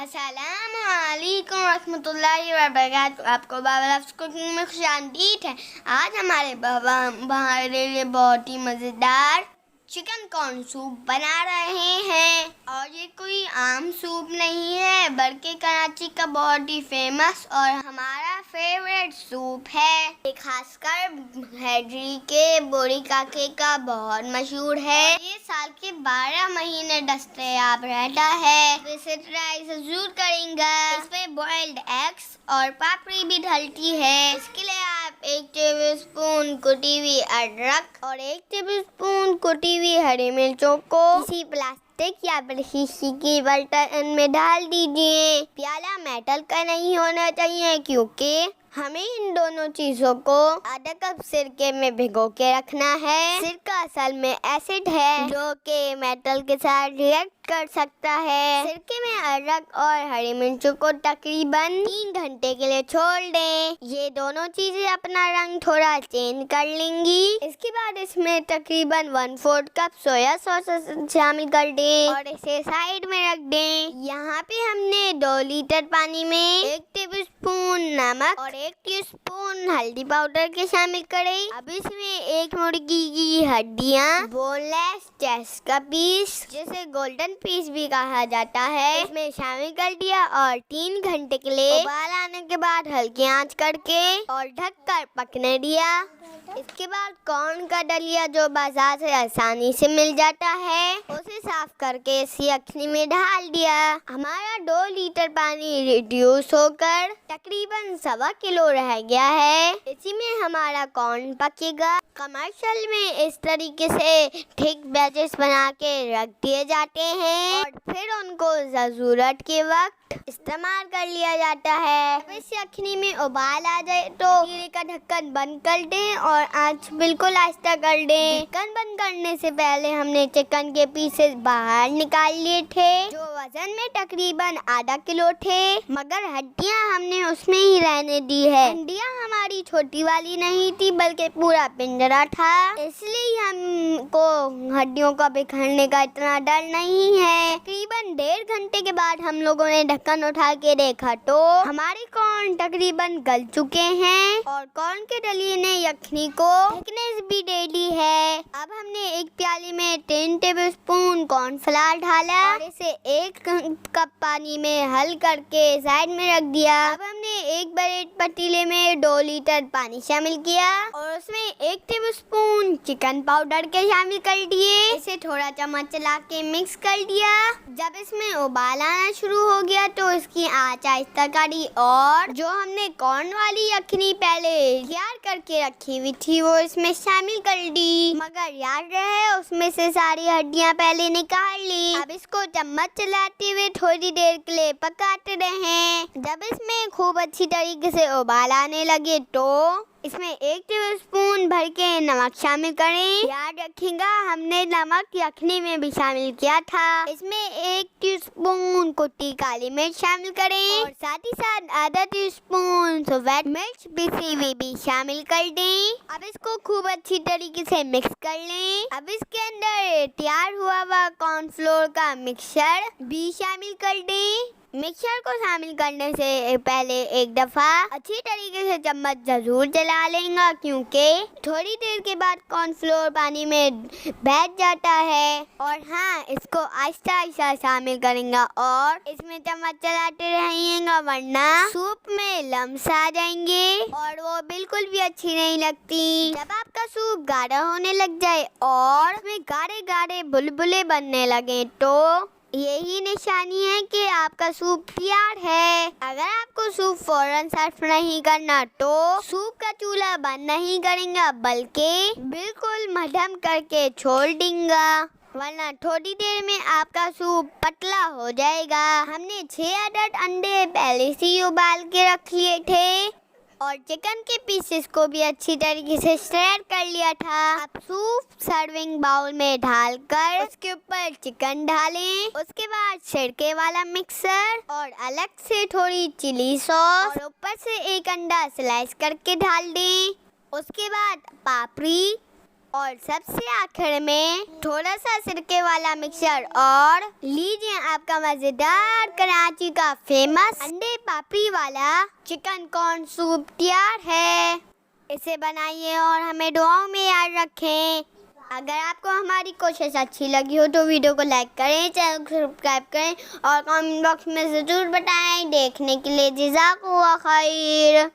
अस्सलामुअलैकुम रहमतुल्लाहि व बरकातुहू। आपको बाबलाफ्स कुकिंग में खुशामदीद है। आज हमारे हमारे लिए बहुत ही मज़ेदार चिकन कॉर्न सूप बना रहे हैं। और ये कोई आम सूप नहीं है बल्कि कराची का बहुत ही फेमस और हमारा फेवरेट सूप है। ये खासकर हैदरी के बोरी काके का बहुत मशहूर है। ये साल के 12 महीने दस्तयाब रहता है। इसे ट्राई जरूर करेंगे। इसमें बॉइल्ड एग्स और पापड़ी भी डलती है। इसके लिए आप 1 टेबलस्पून कुटी हुई अदरक और 1 टेबलस्पून कुटी हुई हरी मिर्चों को किसी प्लास्टिक या फिर शीशी की बर्तन में डाल दीजिए। प्याला मेटल का नहीं होना चाहिए क्योंकि हमें इन दोनों चीजों को आधा कप सिरके में भिगो के रखना है। सिरका असल में एसिड है जो कि मेटल के साथ रिएक्ट कर सकता है। सिरके में अदरक और हरी मिर्चों को तकरीबन 3 घंटे के लिए छोड़ दें। ये दोनों चीजें अपना रंग थोड़ा चेंज कर लेंगी। इसके बाद इसमें तकरीबन 1/4 कप सोया सॉस शामिल कर दें और इसे साइड में रख दें। यहाँ पे हमने 2 लीटर पानी में 1 टेबलस्पून नमक और 1 टीस्पून हल्दी पाउडर के शामिल करें। अब इसमें 1 मुर्गी की हड्डियाँ, बोनलेस चेस्ट का पीस जिसे गोल्डन पीस भी कहा जाता है, इसमें शामिल कर दिया और 3 घंटे के लिए उबाल आने के बाद हल्की आंच करके और ढककर पकने दिया। इसके बाद कॉर्न का दलिया जो बाजार से आसानी से मिल जाता है उसे साफ करके इस यखनी में डाल दिया। हमारा 2 लीटर पानी रिड्यूस होकर तकरीबन 1.25 किलो रह गया है। इसी में हमारा कॉर्न पकेगा। कमर्शियल में इस तरीके से थिक बैचेस बना के रख दिए जाते हैं और फिर उनको जरूरत के वक्त इस्तेमाल कर लिया जाता है। अब इस यखनी में उबाल आ जाए तो हीरे का ढक्कन बंद कर दें और आंच बिल्कुल आहिस्ता कर दें। ढक्कन बंद करने से पहले हमने चिकन के पीसेस बाहर निकाल लिए थे जो वजन में तकरीबन आधा किलो थे, मगर हड्डियां हमने उसमें ही रहने दी है। हड्डियां हमारी छोटी वाली नहीं थी बल्कि पूरा पिंजरा था, इसलिए हमको हड्डियों का बिखरने का इतना डर नहीं है। तकरीबन 1.5 घंटे के बाद हम लोगों ने ढक्कन उठा के देखा तो हमारे कॉर्न तकरीबन गल चुके हैं और कॉर्न के दलिये ने यखनी को थिकनेस भी दे दी है। अब हमने एक प्याली में 3 टेबलस्पून कॉर्नफ्लावर डाला और इसे 1 कप पानी में हल करके साइड में रख दिया। अब हमने एक बड़े पतीले में 2 लीटर पानी शामिल किया और उसमें 1 टेबलस्पून चिकन पाउडर के शामिल कर दिए। इसे थोड़ा चम्मच चला के मिक्स कर दिया। जब इसमें उबाल आना शुरू हो गया तो इसकी आंच आहिस्ता करी और जो हमने कॉर्न वाली यखनी पहले तैयार करके रखी हुई थी वो इसमें शामिल कर दी, मगर याद रहे उसमें से सारी हड्डियां पहले निकाल ली। अब इसको चम्मच चलाते हुए थोड़ी देर के लिए पकाते रहे। जब इसमें खूब अच्छी तरीके से उबाल आने लगे तो इसमें 1 टेबलस्पून भर के नमक शामिल करें। याद रखिएगा हमने नमक यखनी में भी शामिल किया था। इसमें 1 टीस्पून कुटी काली मिर्च शामिल करें और साथ ही साथ आधा टीस्पून सफेद मिर्च पिसी हुई भी शामिल कर दें। अब इसको खूब अच्छी तरीके से मिक्स कर लें। अब इसके अंदर तैयार हुआ कॉर्नफ्लोर का मिक्सचर भी शामिल कर दें। मिक्सचर को शामिल करने से पहले एक दफ़ा अच्छी तरीके से चम्मच जरूर चला लेंगे क्योंकि थोड़ी देर के बाद कॉर्नफ्लोर पानी में बैठ जाता है। और हाँ, इसको आहिस्ता आहिस्ता शामिल करेंगे और इसमें चम्मच चलाते रहेंगे वरना सूप में लम्स आ जाएंगे और वो बिल्कुल भी अच्छी नहीं लगती। जब आपका सूप गाढ़ा होने लग जाए और उसमें गाढ़े गाढ़े बुलबुले बनने लगे तो यही निशानी है कि आपका सूप तैयार है। अगर आपको सूप फौरन सर्व नहीं करना तो सूप का चूल्हा बंद नहीं करेंगे बल्कि बिल्कुल मध्यम करके छोड़ देंगे, वरना थोड़ी देर में आपका सूप पतला हो जाएगा। हमने 6 अदद अंडे पहले से ही उबाल के रख लिए थे और चिकन के पीसेस को भी अच्छी तरीके से स्ट्रेट कर लिया था। अब सूप सर्विंग बाउल में ढालकर उसके ऊपर चिकन डालें। उसके बाद सिरके वाला मिक्सर और अलग से थोड़ी चिली सॉस और ऊपर से 1 अंडा स्लाइस करके डाल दें। उसके बाद पापड़ी और सबसे आखिर में थोड़ा सा सिरके वाला मिक्सचर और लीजिए आपका मजेदार कराची का फेमस अंडे पापड़ी वाला चिकन कॉर्न सूप तैयार है। इसे बनाइए और हमें दुआओं में याद रखें। अगर आपको हमारी कोशिश अच्छी लगी हो तो वीडियो को लाइक करें, चैनल को सब्सक्राइब करें और कमेंट बॉक्स में ज़रूर बताएं। देखने के लिए जज़ाकल्लाह खैर।